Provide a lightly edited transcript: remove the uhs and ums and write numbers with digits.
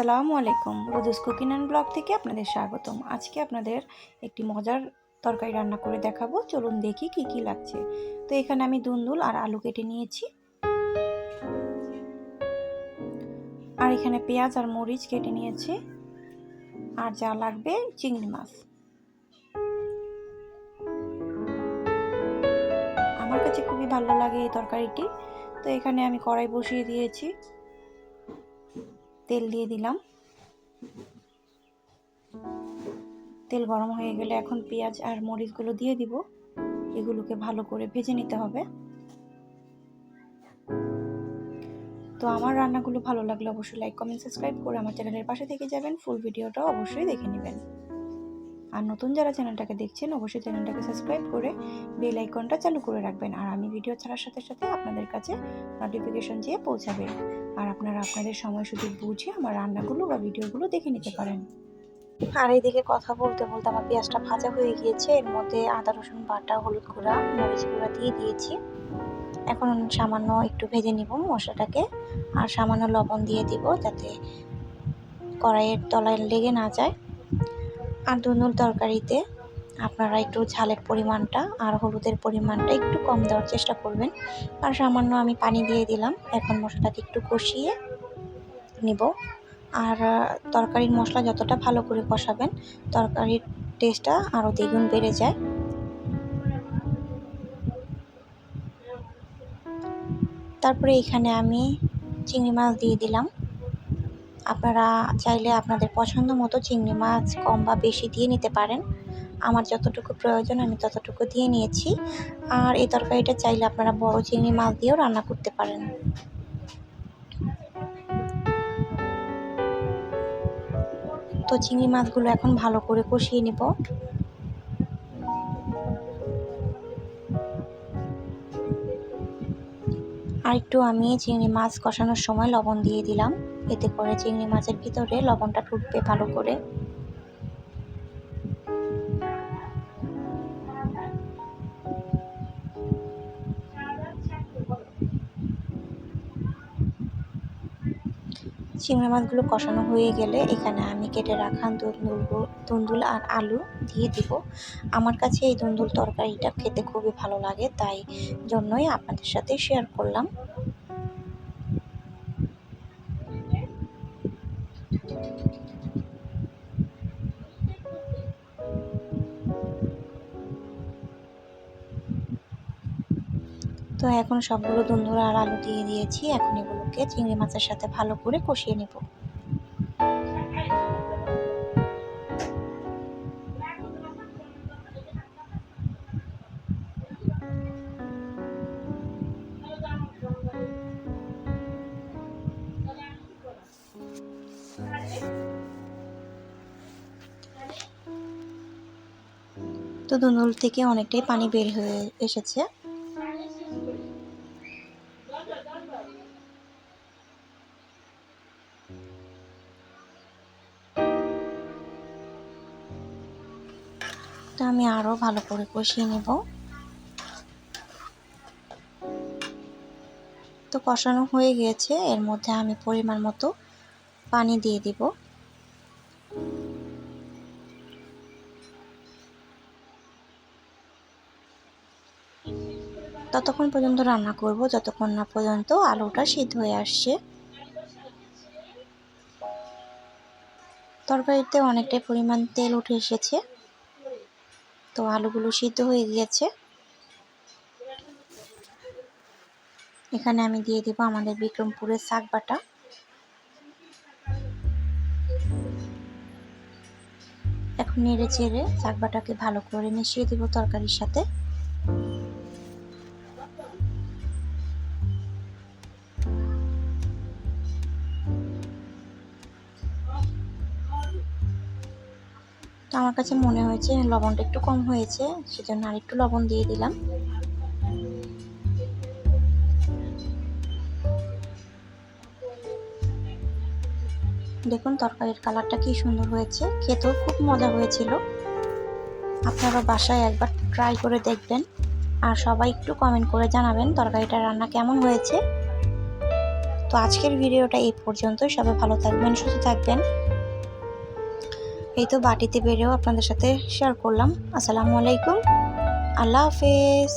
আসসালামু আলাইকুম। রোদুস cooking and blog থেকে আপনাদের স্বাগতম। আজকে আপনাদের একটি মজার তরকারি রান্না করে দেখাবো। চলুন দেখি কি কি লাগছে। তো এখানে আমি দুন্দুল আর আলু কেটে নিয়েছি, আর এখানে পেঁয়াজ আর মরিচ কেটে নিয়েছি, আর যা লাগবে চিংড়ি মাছ। আমার কাছে খুবই ভালো লাগে এই তরকারিটি। তো এখানে আমি কড়াই বসিয়ে দিয়েছি, তেল দিয়ে দিলাম। তেল গরম হয়ে গেলে এখন পেঁয়াজ আর মরিচগুলো দিয়ে দিব। এগুলোকে ভালো করে ভেজে নিতে হবে। তো আমার রান্নাগুলো ভালো লাগলে অবশ্যই লাইক কমেন্ট সাবস্ক্রাইব করে আমার চ্যানেলের পাশে থেকে যাবেন। ফুল ভিডিওটাও অবশ্যই দেখে নেবেন। আর নতুন যারা চ্যানেলটাকে দেখছেন অবশ্যই চ্যানেলটাকে সাবস্ক্রাইব করে বেল আইকনটা চালু করে রাখবেন, আর আমি ভিডিও ছাড়ার সাথে সাথে আপনাদের কাছে নোটিফিকেশন যেয়ে পৌঁছাবে, আর আপনারা আপনাদের সময় সুযোগ বুঝে আমার রান্নাগুলো বা ভিডিওগুলো দেখে নিতে পারেন। আর এইদিকে কথা বলতে বলতে আমার পেঁয়াজটা ভাজা হয়ে গিয়েছে। এর মধ্যে আদা রসুন বাটা, হলুদ গুঁড়া, মরিচ গুঁড়া দিয়ে দিয়েছি। এখন সামান্য একটু ভেজে নিব মশলাটাকে, আর সামান্য লবণ দিয়ে দিব যাতে কড়াইয়ের তলায় লেগে না যায়। আর দুন্দুল তরকারিতে আপনারা একটু ঝালের পরিমাণটা আর হলুদের পরিমাণটা একটু কম দেওয়ার চেষ্টা করবেন। আর সামান্য আমি পানি দিয়ে দিলাম। এখন মশলাটাকে একটু কষিয়ে নিব। আর তরকারির মশলা যতটা ভালো করে কষাবেন তরকারির টেস্টটা আরও দ্বিগুণ বেড়ে যায়। তারপরে এখানে আমি চিংড়ি মাছ দিয়ে দিলাম। আপনারা চাইলে আপনাদের পছন্দ মতো চিংড়ি মাছ কম বা বেশি দিয়ে নিতে পারেন। আমার যতটুকু প্রয়োজন আমি ততটুকু দিয়ে নিয়েছি। আর এই তরকারিটা চাইলে আপনারা বড় চিংড়ি মাছ দিয়েও রান্না করতে পারেন। তো চিংড়ি মাছগুলো এখন ভালো করে কষিয়ে নেব। আর একটু আমি চিংড়ি মাছ কষানোর সময় লবণ দিয়ে দিলাম, এতে করে চিংড়ি মাছের ভিতরে লবণটা ঢুকবে ভালো করে। চিংড়ি মাছগুলো কষানো হয়ে গেলে এখানে আমি কেটে রাখা দুন্দুল আর আলু দিয়ে দিব। আমার কাছে এই দুন্দুল তরকারিটা খেতে খুবই ভালো লাগে, তাই জন্যই আপনাদের সাথে শেয়ার করলাম। তো এখন সবগুলো দুন্দুল আর আলু দিয়ে দিয়েছি। এখন এগুলোকে চিংড়ি মাছের সাথে ভালো করে কষিয়ে নেব। তো দুন্দুল থেকে অনেকটাই পানি বের হয়ে এসেছে। তো আমি আরও ভালো করে কষিয়ে নেব। তো কষানো হয়ে গিয়েছে, এর মধ্যে আমি পরিমাণ মতো পানি দিয়ে দিব। ততক্ষণ পর্যন্ত রান্না করব যতক্ষণ না পর্যন্ত আলুটা সিদ্ধ হয়ে আসছে। তরকারিতে অনেকটাই পরিমাণ তেল উঠে এসেছে। তো আলুগুলো সিদ্ধ হয়ে গিয়েছে। এখানে আমি দিয়ে দেব আমাদের বিক্রমপুরের শাক বাটা। এখন নেড়ে চেড়ে শাক বাটাকে ভালো করে মিশিয়ে দেব তরকারির সাথে। তো আমার কাছে মনে হয়েছে লবণটা একটু কম হয়েছে, সেজন্য আর একটু লবণ দিয়ে দিলাম। দেখুন তরকারির কালারটা কি সুন্দর হয়েছে, খেতেও খুব মজা হয়েছিল। আপনারা বাসায় একবার ট্রাই করে দেখবেন, আর সবাই একটু কমেন্ট করে জানাবেন তরকারিটা রান্না কেমন হয়েছে। তো আজকের ভিডিওটা এই পর্যন্ত। সবাই ভালো থাকবেন, সুস্থ থাকবেন। এই তো বাটিতে বেড়েও আপনাদের সাথে শেয়ার করলাম। আসসালামু আলাইকুম, আল্লাহ হাফেজ।